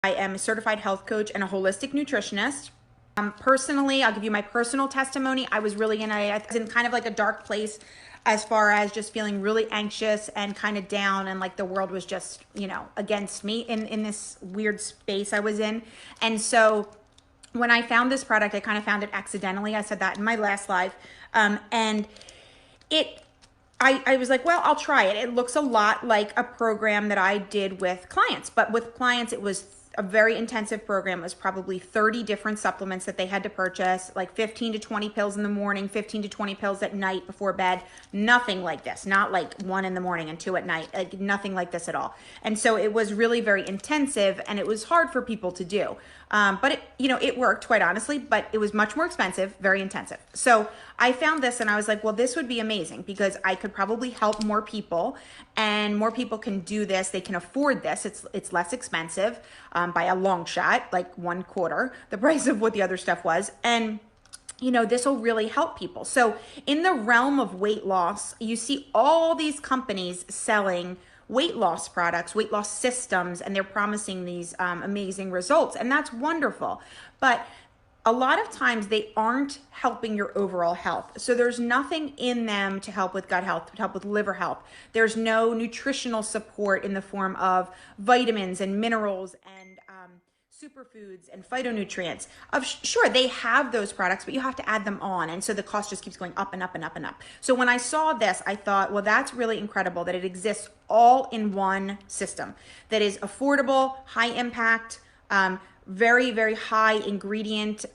I am a certified health coach and a holistic nutritionist. Personally, I'll give you my personal testimony. I was really I was in kind of like a dark place as far as just feeling really anxious and kind of down, and like the world was just, against me in this weird space I was in. And so when I found this product, I kind of found it accidentally. I said that in my last live. And it I was like, well, I'll try it. It looks a lot like a program that I did with clients, but with clients, it was a very intensive program. It was probably 30 different supplements that they had to purchase, like 15 to 20 pills in the morning, 15 to 20 pills at night before bed. Nothing like this, not like 1 in the morning and 2 at night, like nothing like this at all. And so it was really very intensive, and it was hard for people to do. But it worked, quite honestly, but it was much more expensive, very intensive. So I found this and I was like, well, this would be amazing because I could probably help more people, and more people can do this. They can afford this. It's less expensive by a long shot, like 1/4 the price of what the other stuff was. And this will really help people. So in the realm of weight loss, you see all these companies selling weight loss products, weight loss systems, and they're promising these amazing results. And that's wonderful. But a lot of times they aren't helping your overall health. So there's nothing in them to help with gut health, to help with liver health. There's no nutritional support in the form of vitamins and minerals and superfoods and phytonutrients. Sure, they have those products, but you have to add them on. And so the cost just keeps going up and up and up and up. So when I saw this, I thought, well, that's really incredible that it exists all in one system that is affordable, high impact, very, very high ingredient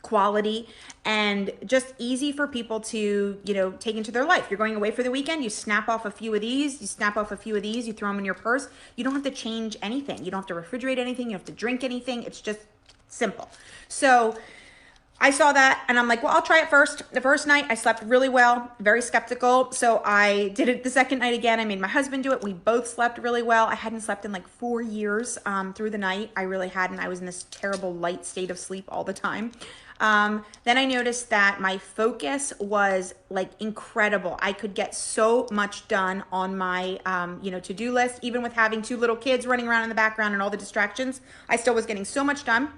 quality, and just easy for people to, take into their life. You're going away for the weekend, you snap off a few of these, you throw them in your purse. You don't have to change anything. You don't have to refrigerate anything. You don't have to drink anything. It's just simple. So I saw that and I'm like, well, I'll try it first. The first night I slept really well, very skeptical. So I did it the second night again. I made my husband do it. We both slept really well. I hadn't slept in like 4 years through the night. I really hadn't. I was in this terrible light state of sleep all the time. Then I noticed that my focus was like incredible. I could get so much done on my, to-do list. Even with having 2 little kids running around in the background and all the distractions, I still was getting so much done.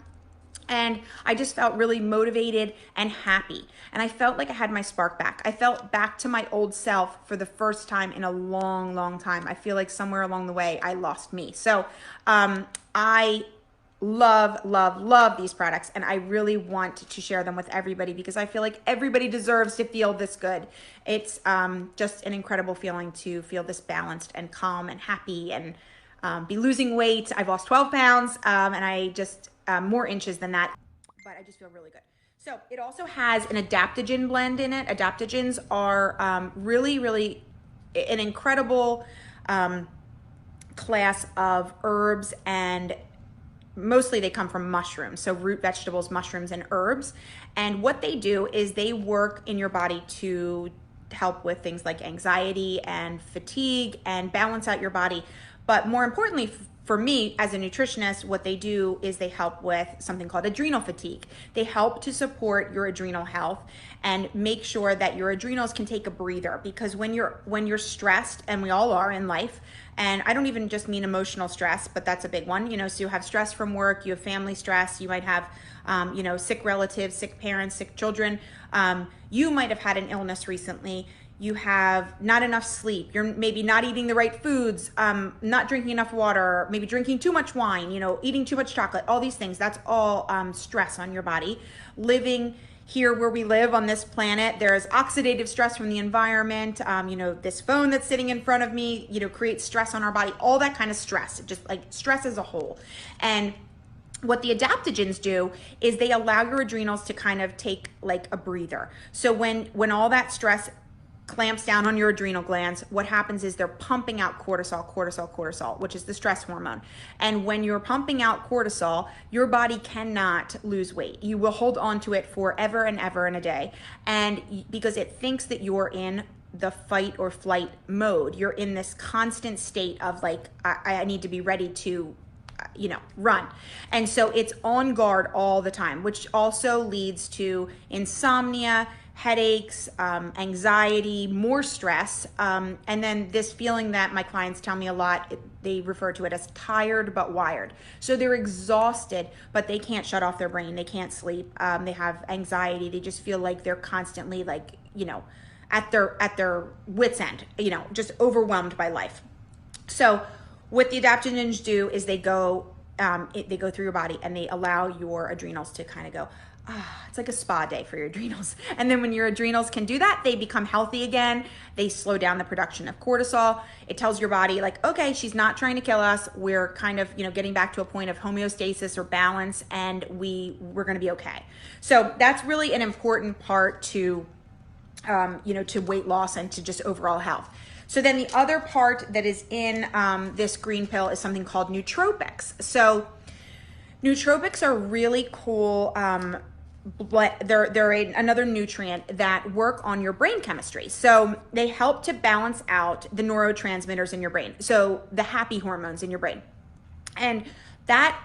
And I just felt really motivated and happy. And I felt like I had my spark back. I felt back to my old self for the first time in a long, long time. I feel like somewhere along the way, I lost me. So I love, love, love these products. And I really want to share them with everybody because I feel like everybody deserves to feel this good. It's just an incredible feeling to feel this balanced and calm and happy and be losing weight. I've lost 12 pounds and I just... more inches than that, but I just feel really good. So it also has an adaptogen blend in it. Adaptogens are really, really an incredible class of herbs, and mostly they come from mushrooms. So root vegetables, mushrooms, and herbs. And what they do is they work in your body to help with things like anxiety and fatigue and balance out your body. But more importantly, for me as a nutritionist, what they do is they help with something called adrenal fatigue. They help to support your adrenal health and make sure that your adrenals can take a breather, because when you're stressed, and we all are in life, and I don't even just mean emotional stress, but that's a big one. So you have stress from work, you have family stress, you might have sick relatives, sick parents, sick children. You might have had an illness recently. You have not enough sleep. You're maybe not eating the right foods, not drinking enough water, maybe drinking too much wine, eating too much chocolate, all these things. That's all stress on your body. Living here where we live on this planet, there's oxidative stress from the environment. This phone that's sitting in front of me, creates stress on our body, all that kind of stress, just like stress as a whole. And what the adaptogens do is they allow your adrenals to kind of take like a breather. So when all that stress clamps down on your adrenal glands, what happens is they're pumping out cortisol, which is the stress hormone. And when you're pumping out cortisol, your body cannot lose weight. You will hold on to it forever and ever and a day. And because it thinks that you're in the fight or flight mode, you're in this constant state of like, I need to be ready to run. And so it's on guard all the time, which also leads to insomnia, headaches, anxiety, more stress, and then this feeling that my clients tell me a lot, they refer to it as tired but wired. So they're exhausted, but they can't shut off their brain. They can't sleep. They have anxiety. They just feel like they're constantly like, at their wits end, just overwhelmed by life. So what the adaptogens do is they go through your body and they allow your adrenals to kind of go, it's like a spa day for your adrenals. And then when your adrenals can do that, they become healthy again. They slow down the production of cortisol. It tells your body like, okay, she's not trying to kill us. We're kind of, getting back to a point of homeostasis or balance, and we're going to be okay. So that's really an important part to, to weight loss and to just overall health. So then the other part that is in this green pill is something called nootropics. So nootropics are really cool. They're another nutrient that work on your brain chemistry. So they help to balance out the neurotransmitters in your brain. So the happy hormones in your brain. And that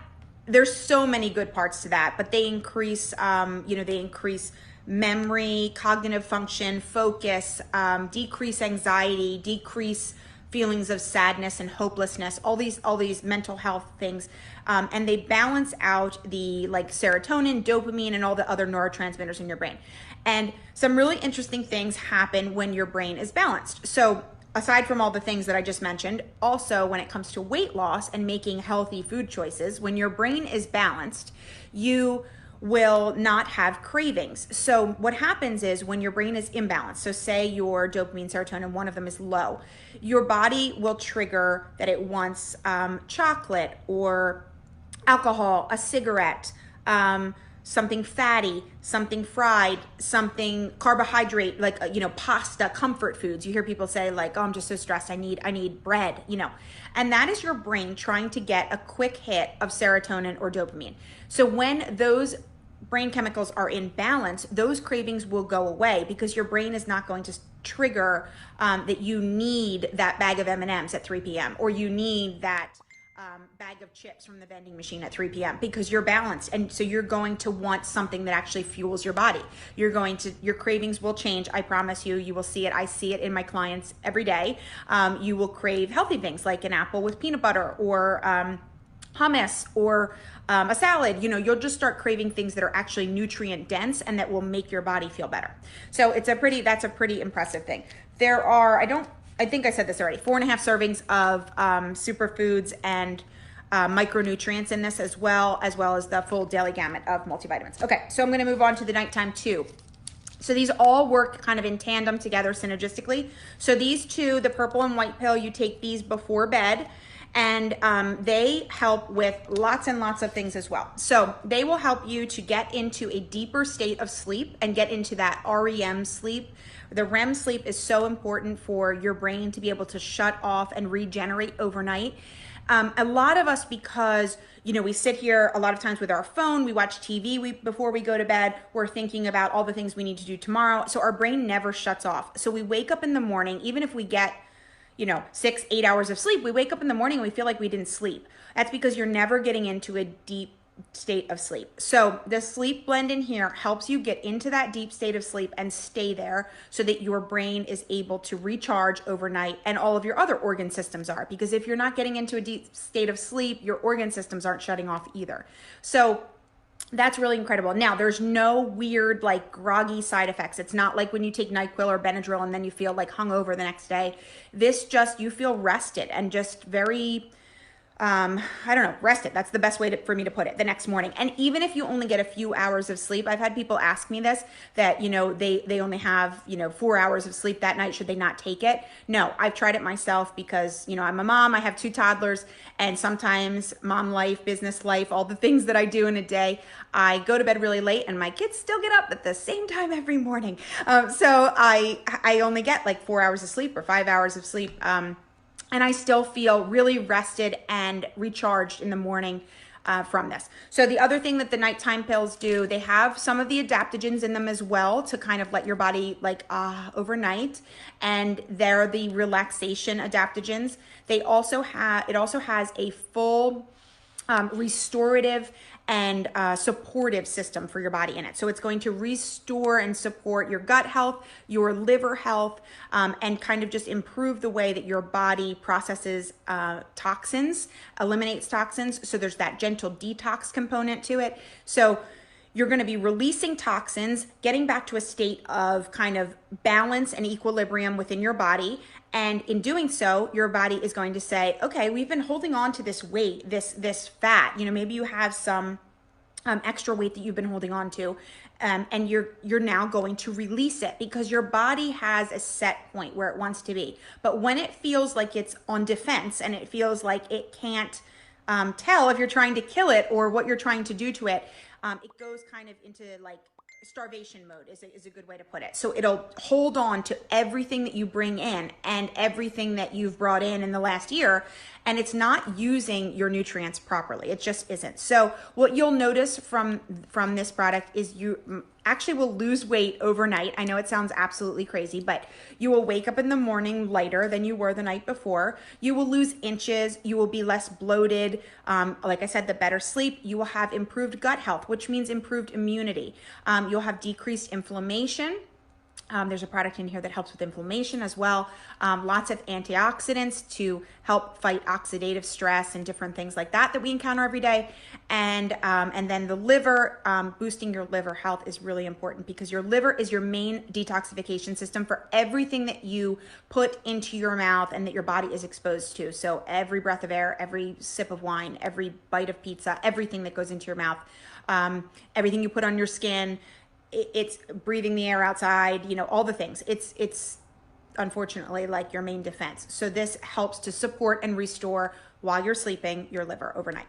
there's so many good parts to that, but they increase, they increase memory, cognitive function, focus, decrease anxiety, decrease feelings of sadness and hopelessness, all these mental health things. And they balance out the like serotonin, dopamine, and all the other neurotransmitters in your brain. And some really interesting things happen when your brain is balanced. So aside from all the things that I just mentioned, also when it comes to weight loss and making healthy food choices, when your brain is balanced, you will not have cravings. So what happens is when your brain is imbalanced, so say your dopamine, serotonin, one of them is low, your body will trigger that it wants chocolate or alcohol, a cigarette, something fatty, something fried, something carbohydrate, like, pasta, comfort foods. You hear people say like, oh, I'm just so stressed. I need bread, and that is your brain trying to get a quick hit of serotonin or dopamine. So when those brain chemicals are in balance, those cravings will go away because your brain is not going to trigger that you need that bag of M&Ms at 3 p.m. or you need that bag of chips from the vending machine at 3 p.m. because you're balanced. And so you're going to want something that actually fuels your body. Your cravings will change. I promise you, you will see it. I see it in my clients every day. You will crave healthy things like an apple with peanut butter or hummus or a salad. You'll just start craving things that are actually nutrient dense and that will make your body feel better. So that's a pretty impressive thing. There are, I think I said this already, 4.5 servings of superfoods and micronutrients in this as well as the full daily gamut of multivitamins. Okay, so I'm going to move on to the nighttime too. So these all work kind of in tandem together synergistically. So these two, the purple and white pill, you take these before bed, and they help with lots and lots of things as well. So they will help you to get into a deeper state of sleep and get into that REM sleep. The REM sleep is so important for your brain to be able to shut off and regenerate overnight. A lot of us, because we sit here a lot of times with our phone, we watch TV before we go to bed, we're thinking about all the things we need to do tomorrow. So our brain never shuts off. So we wake up in the morning, even if we get 6-8 hours of sleep, we wake up in the morning and we feel like we didn't sleep. That's because you're never getting into a deep state of sleep. So the sleep blend in here helps you get into that deep state of sleep and stay there so that your brain is able to recharge overnight, and all of your other organ systems are, because if you're not getting into a deep state of sleep, your organ systems aren't shutting off either. So that's really incredible. Now, there's no weird like groggy side effects. It's not like when you take NyQuil or Benadryl and then you feel like hungover the next day. You feel rested and just very rested. That's the best way for me to put it, the next morning. And even if you only get a few hours of sleep, I've had people ask me this, that, they only have, 4 hours of sleep that night. Should they not take it? No, I've tried it myself because, I'm a mom, I have 2 toddlers, and sometimes mom life, business life, all the things that I do in a day, I go to bed really late and my kids still get up at the same time every morning. So I only get like 4 hours of sleep or 5 hours of sleep. And I still feel really rested and recharged in the morning from this. So the other thing that the nighttime pills do, they have some of the adaptogens in them as well to kind of let your body overnight. And they're the relaxation adaptogens. It also has a full restorative and supportive system for your body in it. So it's going to restore and support your gut health, your liver health, and kind of just improve the way that your body processes toxins, eliminates toxins. So there's that gentle detox component to it. So you're going to be releasing toxins, getting back to a state of kind of balance and equilibrium within your body. And in doing so, your body is going to say, okay, we've been holding on to this weight, this fat. Maybe you have some extra weight that you've been holding on to, and you're now going to release it because your body has a set point where it wants to be. But when it feels like it's on defense and it feels like it can't tell if you're trying to kill it or what you're trying to do to it, it goes kind of into like starvation mode is a good way to put it. So it'll hold on to everything that you bring in and everything that you've brought in the last year, and it's not using your nutrients properly. It just isn't. So what you'll notice from this product is you actually will lose weight overnight. I know it sounds absolutely crazy, but you will wake up in the morning lighter than you were the night before. You will lose inches. You will be less bloated. Like I said, the better sleep. You will have improved gut health, which means improved immunity. You'll have decreased inflammation. There's a product in here that helps with inflammation as well. Lots of antioxidants to help fight oxidative stress and different things like that we encounter every day. And then the liver, boosting your liver health is really important because your liver is your main detoxification system for everything that you put into your mouth and that your body is exposed to. So every breath of air, every sip of wine, every bite of pizza, everything that goes into your mouth, everything you put on your skin, it's breathing the air outside, all the things. It's unfortunately like your main defense. So this helps to support and restore while you're sleeping your liver overnight.